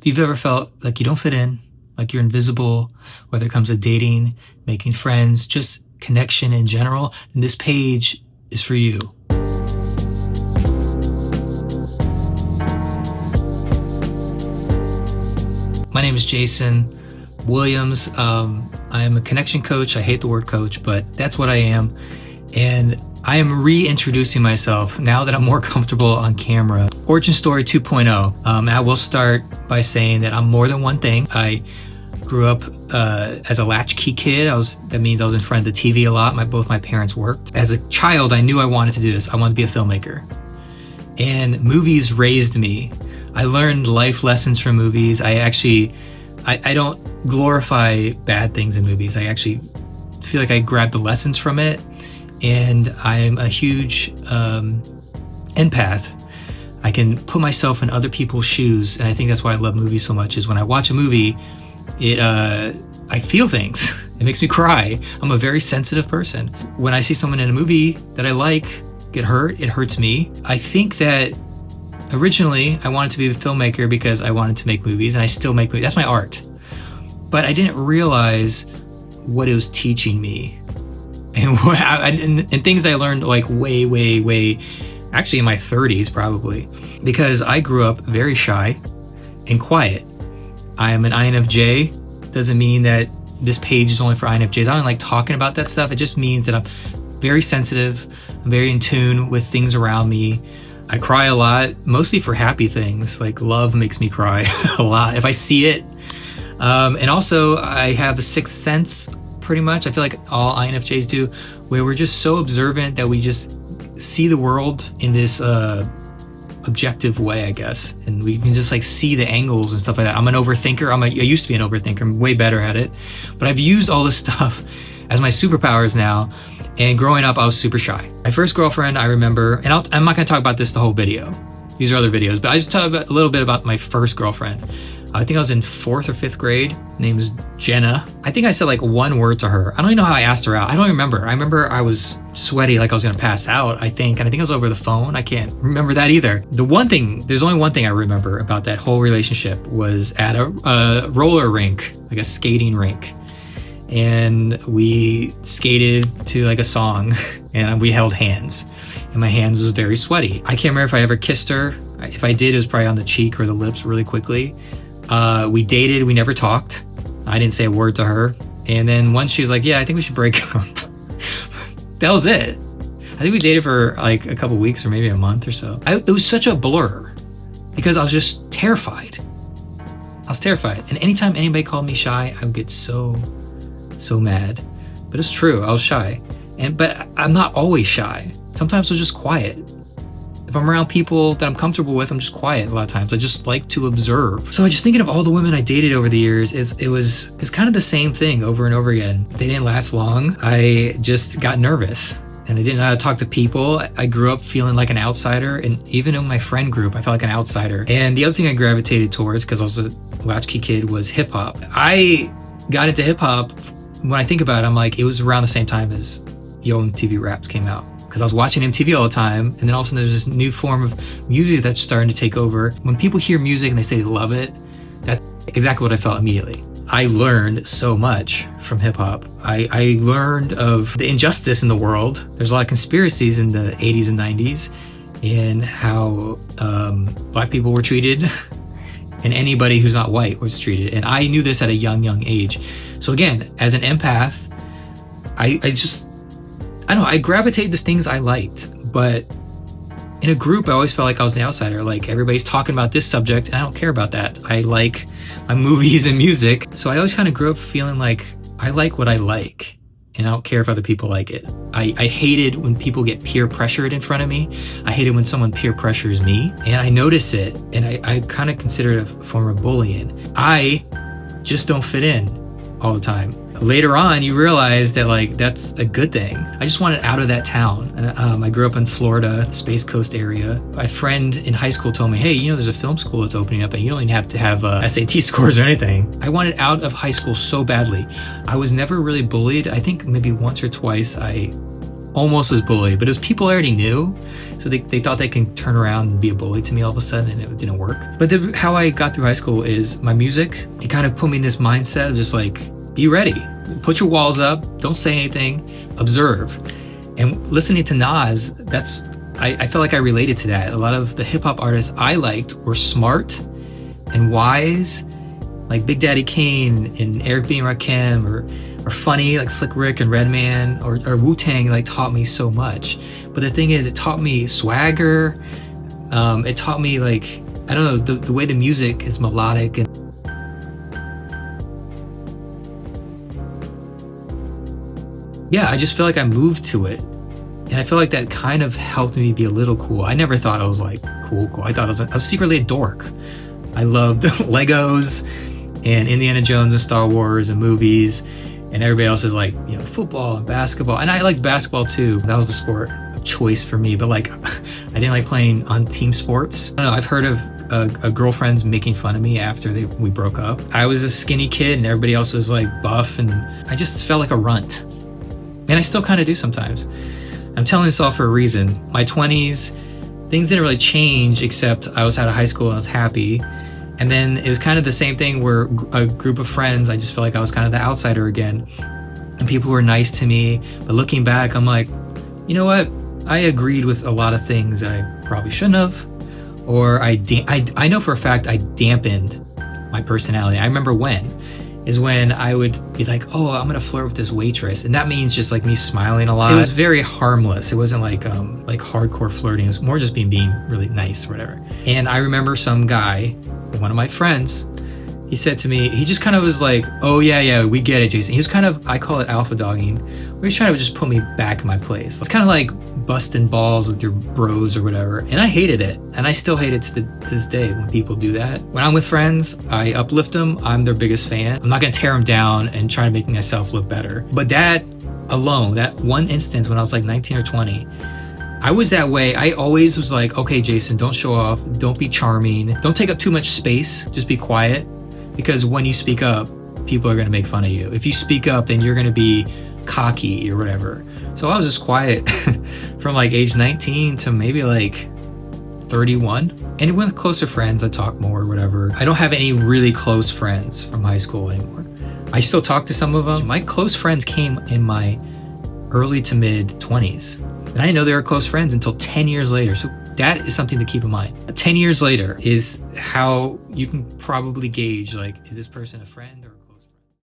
If you've ever felt like you don't fit in, like you're invisible, whether it comes to dating, making friends, just connection in general, then this page is for you. My name is Jason Williams. I am a connection coach. I hate the word coach, but that's what I am. And I am reintroducing myself now that I'm more comfortable on camera. Origin story 2.0. I will start by saying that I'm more than one thing. I grew up as a latchkey kid. That means I was in front of the TV a lot. Both my parents worked. As a child, I knew I wanted to do this. I wanted to be a filmmaker. And movies raised me. I learned life lessons from movies. I don't glorify bad things in movies. I actually feel like I grabbed the lessons from it. And I'm a huge empath. I can put myself in other people's shoes, and I think that's why I love movies so much, is when I watch a movie, I feel things. It makes me cry. I'm a very sensitive person. When I see someone in a movie that I like get hurt, it hurts me. I think that originally I wanted to be a filmmaker because I wanted to make movies, and I still make movies. That's my art. But I didn't realize what it was teaching me. And things I learned like way, actually in my 30s probably, because I grew up very shy and quiet. I am an INFJ. Doesn't mean that this page is only for INFJs. I don't like talking about that stuff. It just means that I'm very sensitive. I'm very in tune with things around me. I cry a lot, mostly for happy things. Like love makes me cry a lot if I see it. And also I have a sixth sense. Pretty much, I feel like all INFJs do, where we're just so observant that we just see the world in this objective way, I guess, and we can just like see the angles and stuff like that. I'm an overthinker. I used to be an overthinker. I'm way better at it, but I've used all this stuff as my superpowers now. And growing up, I was super shy. My first girlfriend, I remember, and I'm not going to talk about this the whole video. These are other videos, but I just talk about a little bit about my first girlfriend. I think I was in 4th or 5th grade. Her name is Jenna. I think I said like one word to her. I don't even know how I asked her out. I don't remember. I remember I was sweaty, like I was gonna pass out, I think. And I think it was over the phone. I can't remember that either. There's only one thing I remember about that whole relationship was at a roller rink, like a skating rink. And we skated to like a song and we held hands. And my hands was very sweaty. I can't remember if I ever kissed her. If I did, it was probably on the cheek or the lips really quickly. We dated, we never talked. I didn't say a word to her. And then once she was like, yeah, I think we should break up. That was it. I think we dated for like a couple weeks or maybe a month or so. It was such a blur because I was just terrified. I was terrified. And anytime anybody called me shy, I would get so mad. But it's true, I was shy. But I'm not always shy. Sometimes I was just quiet. If I'm around people that I'm comfortable with, I'm just quiet a lot of times. I just like to observe. So I just thinking of all the women I dated over the years, it's kind of the same thing over and over again. They didn't last long. I just got nervous and I didn't know how to talk to people. I grew up feeling like an outsider, and even in my friend group, I felt like an outsider. And the other thing I gravitated towards, because I was a latchkey kid, was hip hop. I got into hip hop, when I think about it, I'm like, it was around the same time as Yo MTV Raps came out. Because I was watching MTV all the time, and then all of a sudden there's this new form of music that's starting to take over. When people hear music and they say they love it, that's exactly what I felt immediately. I learned so much from hip hop. I learned of the injustice in the world. There's a lot of conspiracies in the 80s and 90s, and how Black people were treated, and anybody who's not white was treated. And I knew this at a young age. So again, as an empath, I gravitated to things I liked, but in a group, I always felt like I was the outsider. Like everybody's talking about this subject and I don't care about that. I like my movies and music. So I always kind of grew up feeling like I like what I like and I don't care if other people like it. I hated when people get peer pressured in front of me. I hated when someone peer pressures me, and I notice it, and I kind of consider it a form of bullying. I just don't fit in all the time. Later on, you realize that like that's a good thing. I just wanted out of that town. I grew up in Florida, Space Coast area. My friend in high school told me, hey, there's a film school that's opening up and you don't even have to have SAT scores or anything. I wanted out of high school so badly. I was never really bullied. I think maybe once or twice I almost was bullied, but it was people I already knew. So they thought they can turn around and be a bully to me all of a sudden, and it didn't work. But how I got through high school is my music. It kind of put me in this mindset of just like, be ready. Put your walls up. Don't say anything. Observe. And listening to Nas, I felt like I related to that. A lot of the hip hop artists I liked were smart and wise, like Big Daddy Kane and Eric B. and Rakim, or funny like Slick Rick and Redman, or Wu-Tang, like taught me so much. But the thing is, it taught me swagger. It taught me, like, I don't know, the way the music is melodic. And yeah, I just feel like I moved to it. And I feel like that kind of helped me be a little cool. I never thought I was like cool. I thought I was secretly a dork. I loved Legos and Indiana Jones and Star Wars and movies. And everybody else is like, you know, football and basketball. And I liked basketball too. That was the sport of choice for me. But like, I didn't like playing on team sports. I don't know, I've heard of girlfriends making fun of me after we broke up. I was a skinny kid and everybody else was like buff, and I just felt like a runt. And I still kind of do sometimes. I'm telling this all for a reason. My 20s, things didn't really change, except I was out of high school and I was happy. And then it was kind of the same thing where a group of friends, I just felt like I was kind of the outsider again. And people were nice to me. But looking back, I'm like, you know what? I agreed with a lot of things that I probably shouldn't have. Or I know for a fact I dampened my personality. I remember when I would be like, oh, I'm gonna flirt with this waitress, and that means just like me smiling a lot. It was very harmless. It wasn't like hardcore flirting. It was more just being really nice or whatever. And I remember some guy, one of my friends, he said to me, he just kind of was like, oh yeah, we get it, Jason. He was kind of, I call it alpha dogging, where he's trying to just put me back in my place. It's kind of like busting balls with your bros or whatever. And I hated it. And I still hate it to this day when people do that. When I'm with friends, I uplift them. I'm their biggest fan. I'm not gonna tear them down and try to make myself look better. But that alone, that one instance when I was like 19 or 20, I was that way. I always was like, okay, Jason, don't show off. Don't be charming. Don't take up too much space. Just be quiet. Because when you speak up, people are going to make fun of you. If you speak up, then you're going to be cocky or whatever. So I was just quiet from like age 19 to maybe like 31. And with closer friends, I talk more or whatever. I don't have any really close friends from high school anymore. I still talk to some of them. My close friends came in my early to mid 20s. And I didn't know they were close friends until 10 years later. So that is something to keep in mind. 10 years later is how you can probably gauge, like, is this person a friend or